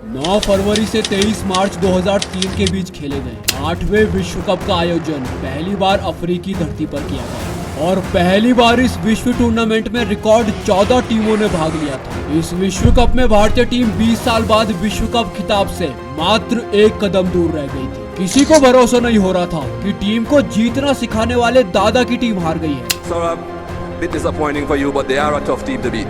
9 फरवरी से 23 मार्च 2003 के बीच खेले गए 8वें विश्व कप का आयोजन पहली बार अफ्रीकी धरती पर किया गया और पहली बार इस विश्व टूर्नामेंट में रिकॉर्ड 14 टीमों ने भाग लिया था। इस विश्व कप में भारतीय टीम 20 साल बाद विश्व कप खिताब से मात्र 1 कदम दूर रह गई थी। किसी को भरोसा नहीं हो रहा था कि टीम को जीतना सिखाने वाले दादा की टीम हार गई है। Bit disappointing for you, but they are a tough team to beat.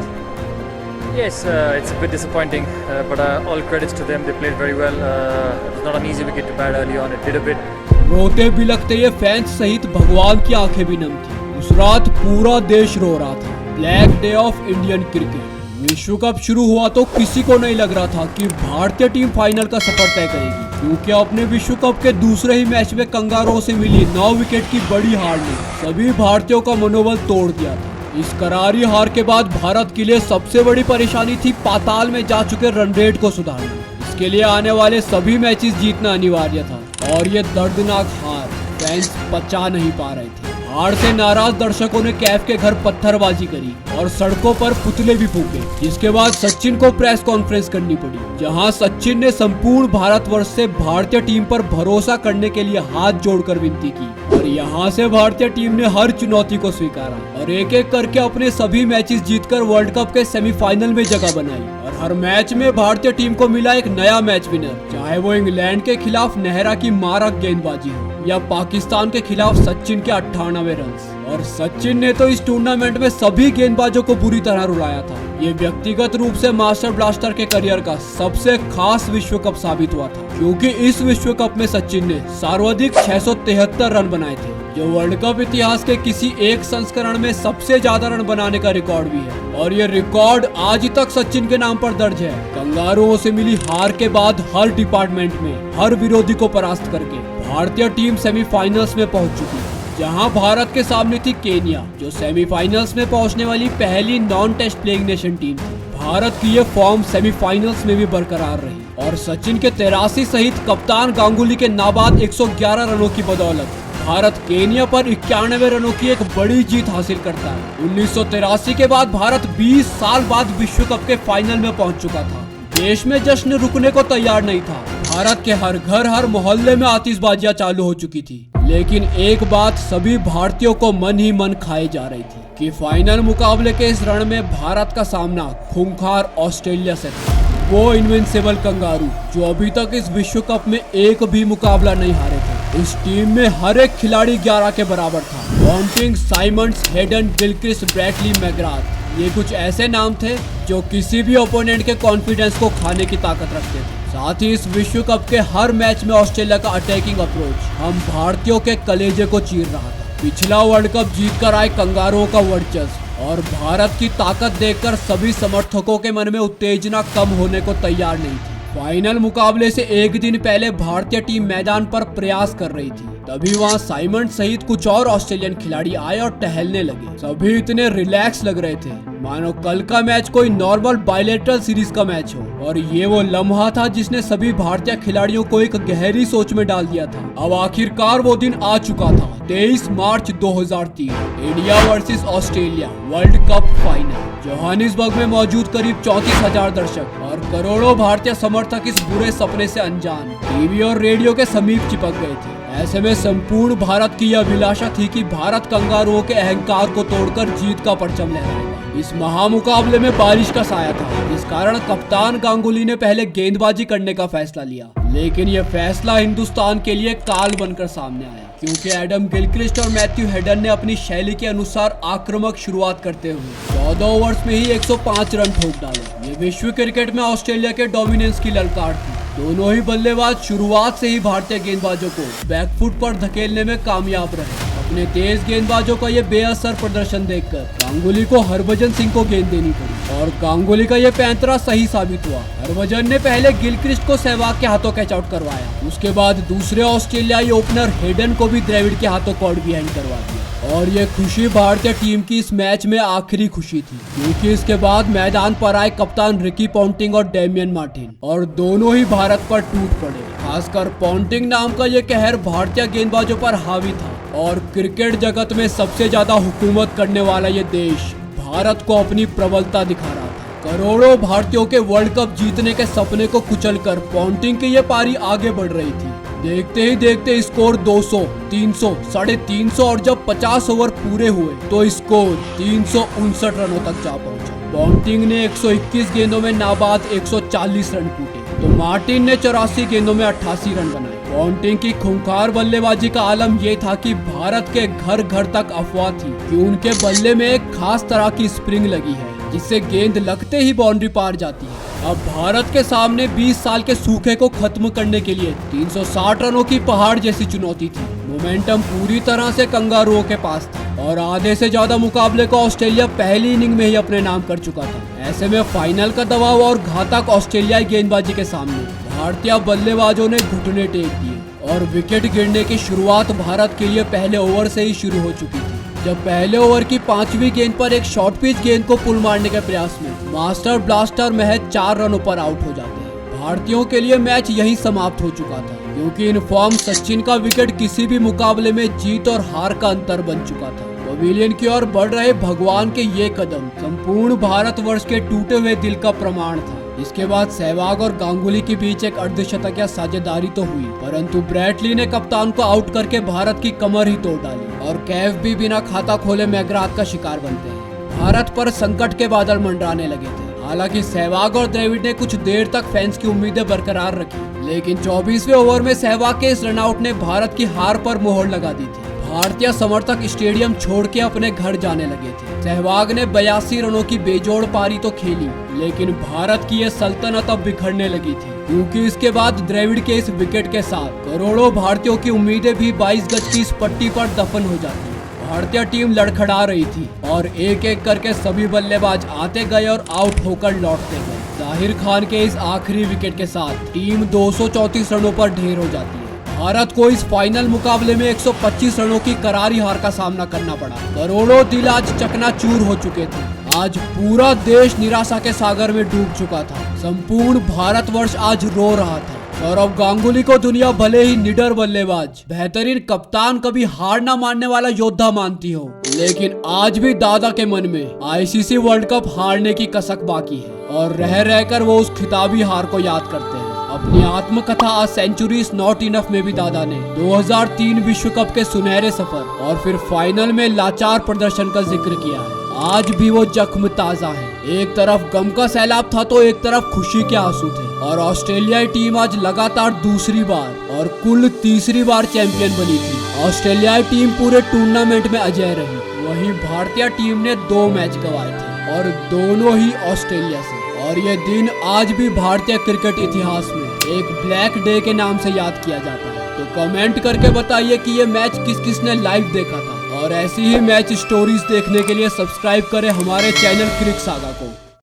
Yes, it's a bit disappointing, but all credits to them. They played very well. It was not an easy wicket to bat early on. It did a bit. रोते बिलखते ये fans सहित भगवान की आंखें भी नम थी। उस रात पूरा देश रो रहा था। Black day of Indian cricket. विश्व कप शुरू हुआ तो किसी को नहीं लग रहा था कि भारतीय टीम फाइनल का सफर तय करेगी, क्योंकि अपने विश्व कप के दूसरे ही मैच में कंगारुओं से मिली 9 विकेट की बड़ी हार ने सभी भारतीयों का मनोबल तोड़ दिया था। इस करारी हार के बाद भारत के लिए सबसे बड़ी परेशानी थी पाताल में जा चुके रन रेट को सुधारना। इसके लिए आने वाले सभी मैचेस जीतना अनिवार्य था और ये दर्दनाक हार फैंस पचा नहीं पा रहे थे। हार से नाराज दर्शकों ने कैफ के घर पत्थरबाजी करी और सड़कों पर पुतले भी फूके, जिसके बाद सचिन को प्रेस कॉन्फ्रेंस करनी पड़ी, जहां सचिन ने संपूर्ण भारतवर्ष से भारतीय टीम पर भरोसा करने के लिए हाथ जोड़कर विनती की और यहां से भारतीय टीम ने हर चुनौती को स्वीकारा और एक एक करके अपने सभी मैचेस जीतकर वर्ल्ड कप के सेमीफाइनल में जगह बनाई और हर मैच में भारतीय टीम को मिला एक नया मैच विनर, चाहे वो इंग्लैंड के खिलाफ नेहरा की मारक गेंदबाजी हो या पाकिस्तान के खिलाफ सचिन के 98 रन। और सचिन ने तो इस टूर्नामेंट में सभी गेंदबाजों को बुरी तरह रुलाया था। ये व्यक्तिगत रूप से मास्टर ब्लास्टर के करियर का सबसे खास विश्व कप साबित हुआ था, क्योंकि इस विश्व कप में सचिन ने सर्वाधिक 673 रन बनाए थे, जो वर्ल्ड कप इतिहास के किसी एक संस्करण में सबसे ज्यादा रन बनाने का रिकॉर्ड भी है। और ये रिकॉर्ड आज तक सचिन के नाम पर दर्ज है। कंगारुओं से मिली हार के बाद हर डिपार्टमेंट में हर विरोधी को परास्त करके भारतीय टीम सेमीफाइनल्स में पहुंच चुकी है, जहां भारत के सामने थी केन्या, जो सेमीफाइनल्स में पहुंचने वाली पहली non test playing nation team थी। भारत की ये फॉर्म सेमीफाइनल्स में भी बरकरार रही और सचिन के 83 सहित कप्तान गांगुली के नाबाद 111 रनों की बदौलत भारत केन्या पर 91 रनों की एक बड़ी जीत हासिल करता है। 1983 के बाद भारत 20 साल बाद विश्व कप के फाइनल में पहुंच चुका था। देश में जश्न रुकने को तैयार नहीं था। भारत के हर घर हर मोहल्ले में आतिशबाजियां चालू हो चुकी थी, लेकिन एक बात सभी भारतीयों को मन ही मन खाई जा रही थी कि फाइनल मुकाबले के इस रण में भारत का सामना खूंखार ऑस्ट्रेलिया से था। वो इनविंसिबल कंगारू जो अभी तक इस विश्व कप में एक भी मुकाबला नहीं हारे थे। इस टीम में हर एक खिलाड़ी 11 के बराबर था। Ponting, Symonds, Hayden, Gilchrist, Bradley, McGrath, ये कुछ ऐसे नाम थे जो किसी भी ओपोनेंट के कॉन्फिडेंस को खाने की ताकत रखते थे। साथ ही इस विश्व कप के हर मैच में ऑस्ट्रेलिया का अटैकिंग अप्रोच हम भारतीयों के कलेजे को चीर रहा था। पिछला वर्ल्ड कप जीतकर आए कंगारुओं का वर्चस्व और भारत की ताकत देखकर सभी समर्थकों के मन में उत्तेजना कम होने को तैयार नहीं थी। फाइनल मुकाबले से एक दिन पहले भारतीय टीम मैदान पर प्रयास कर रही थी, तभी वहां साइमंड सहित कुछ और ऑस्ट्रेलियन खिलाड़ी आए और टहलने लगे। सभी इतने रिलैक्स लग रहे थे मानो कल का मैच कोई नॉर्मल बायलैटरल सीरीज का मैच हो। और ये वो लम्हा था जिसने सभी भारतीय खिलाड़ियों को एक गहरी सोच में डाल दिया था। अब आखिरकार वो दिन आ चुका था। 23 मार्च 2003 India versus Australia world cup final. Johannesburg में मौजूद करीब 34,000 दर्शक और करोड़ों भारतीय समर्थक इस बुरे सपने से अनजान टीवी और रेडियो के समीप चिपक गए थे। ऐसे में संपूर्ण भारत की यह अभिलाषा थी कि भारत कंगारुओं के अहंकार को तोड़कर जीत का परचम लहराएगा। इस महामुकाबले में बारिश का साया था, जिस कारण कप्तान गांगुली ने पहले गेंदबाजी करने का फैसला लिया, लेकिन यह फैसला हिंदुस्तान के लिए काल बनकर सामने आया, क्योंकि एडम गिलक्रिस्ट और मैथ्यू हेडन ने अपनी शैली के अनुसार आक्रामक शुरुआत करते हुए 14 ओवर्स में ही 105 रन ठोक डाले। ये विश्व क्रिकेट में ऑस्ट्रेलिया के डोमिनेंस की ललकार थी। दोनों ही बल्लेबाज शुरुआत से ही भारतीय गेंदबाजों को बैकफुट पर धकेलने में कामयाब रहे। अपने तेज गेंदबाजों का ये बेअसर प्रदर्शन देखकर गांगुली को हरभजन सिंह को गेंद देनी पड़ी और गांगुली का ये पैंतरा सही साबित हुआ। हरभजन ने पहले गिलक्रिस्ट को सहवाग के हाथों कैच आउट करवाया, उसके बाद दूसरे ऑस्ट्रेलियाई ओपनर हेडन को भी द्रविड़ के हाथों कॉर्ड बिहाइंड करवा दिया। और ये खुशी भारतीय टीम की इस मैच में आखिरी खुशी थी, क्योंकि इसके बाद मैदान पर आए कप्तान रिकी पॉन्टिंग और डेमियन मार्टिन और दोनों ही भारत पर टूट पड़े। खासकर पॉन्टिंग नाम का ये कहर भारतीय गेंदबाजों पर हावी था और क्रिकेट जगत में सबसे ज्यादा हुकूमत करने वाला ये देश भारत को अपनी प्रबलता दिखा रहा था। करोड़ों भारतीयों के वर्ल्ड कप जीतने के सपने को कुचलकर पोंटिंग की ये पारी आगे बढ़ रही थी। देखते ही देखते स्कोर 200, 300, 350 और जब 50 ओवर पूरे हुए तो स्कोर 359 रनों तक जा पहुंचा। पोंटिंग ने 121 गेंदों में नाबाद 140 रन कूटे तो मार्टिन ने 84 गेंदों में 88 रन बनाए। पोंटिंग की खूंखार बल्लेबाजी का आलम ये था कि भारत के घर घर तक अफवाह थी कि उनके बल्ले में एक खास तरह की स्प्रिंग लगी है जिससे गेंद लगते ही बाउंड्री पार जाती है। अब भारत के सामने 20 साल के सूखे को खत्म करने के लिए 360 रनों की पहाड़ जैसी चुनौती थी। मोमेंटम पूरी तरह से कंगारुओं के पास था और आधे से ज्यादा मुकाबले को ऑस्ट्रेलिया पहली इनिंग में ही अपने नाम कर चुका था। ऐसे में फाइनल का दबाव और घातक ऑस्ट्रेलियाई गेंदबाजी के सामने भारतीय बल्लेबाजों ने घुटने टेक दिए और विकेट गिरने की शुरुआत भारत के लिए पहले ओवर से ही शुरू हो चुकी थी। जब पहले ओवर की 5वीं गेंद पर एक शॉर्ट पिच गेंद को पुल मारने के प्रयास में मास्टर ब्लास्टर महज 4 रनों पर आउट हो जाते हैं। भारतीयों के लिए मैच यहीं समाप्त हो चुका था क्योंकि इन फॉर्म सचिन का विकेट किसी भी मुकाबले में जीत और हार का अंतर बन चुका था। पवेलियन की ओर बढ़ रहे भगवान के ये कदम संपूर्ण भारतवर्ष के टूटे हुए दिल का प्रमाण था। इसके बाद सहवाग और गांगुली के बीच एक अर्धशतकीय साझेदारी तो हुई परंतु ब्रैटली ने कप्तान को आउट करके भारत की कमर ही तोड़ डाली और कैफ भी बिना खाता खोले मैकग्राथ का शिकार बनते हैं। भारत पर संकट के बादल मंडराने लगे थे। हालांकि सहवाग और द्रविड़ ने कुछ देर तक फैंस की उम्मीदें बरकरार रखी लेकिन 24वें ओवर में सहवाग के इस रनआउट ने भारत की हार पर मोहर लगा दी थी। भारतीय समर्थक स्टेडियम छोड़ के अपने घर जाने लगे थे। सहवाग ने 82 रनों की बेजोड़ पारी तो खेली लेकिन भारत की यह सल्तनत अब बिखरने लगी थी क्योंकि इसके बाद द्रविड़ के इस विकेट के साथ करोड़ों भारतीयों की उम्मीदें भी 22 गज की इस पट्टी पर दफन हो जाती। भारतीय टीम लड़खड़ा रही थी और एक एक करके सभी बल्लेबाज आते गए और आउट होकर लौटते गए। जाहिर खान के इस आखिरी विकेट के साथ टीम 234 रनों पर ढेर हो जाती है। भारत को इस फाइनल मुकाबले में 125 रनों की करारी हार का सामना करना पड़ा। करोड़ों दिल आज चकनाचूर हो चुके थे। आज पूरा देश निराशा के सागर में डूब चुका था। संपूर्ण भारतवर्ष आज रो रहा था। सौरव गांगुली को दुनिया भले ही निडर बल्लेबाज, बेहतरीन कप्तान, कभी हार न मानने वाला योद्धा मानती हो, लेकिन आज भी दादा के मन में आईसीसी वर्ल्ड कप हारने की कसक बाकी है और रह रहकर वो उस खिताबी हार को याद करते हैं। अपनी आत्मकथा a century is not enough में भी दादा ने 2003 विश्व कप के सुनहरे सफर और फिर फाइनल में लाचार प्रदर्शन का जिक्र किया है। आज भी वो जख्म ताजा है। एक तरफ गम का सैलाब था तो एक तरफ खुशी के आंसू थे और ऑस्ट्रेलियाई टीम आज लगातार दूसरी बार और कुल तीसरी बार चैंपियन बनी थी। ऑस्ट्रेलियाई टीम पूरे टूर्नामेंट में अजेय रही। वहीं भारतीय टीम ने 2 मैच गंवाए थे और दोनों ही ऑस्ट्रेलिया से। और ये दिन आज भी भारतीय क्रिकेट इतिहास में एक ब्लैक डे के नाम से याद किया जाता है। तो कमेंट करके बताइए कि ये मैच किस किस ने लाइव देखा था और ऐसी ही मैच स्टोरीज देखने के लिए सब्सक्राइब करें हमारे चैनल क्रिक सागा को।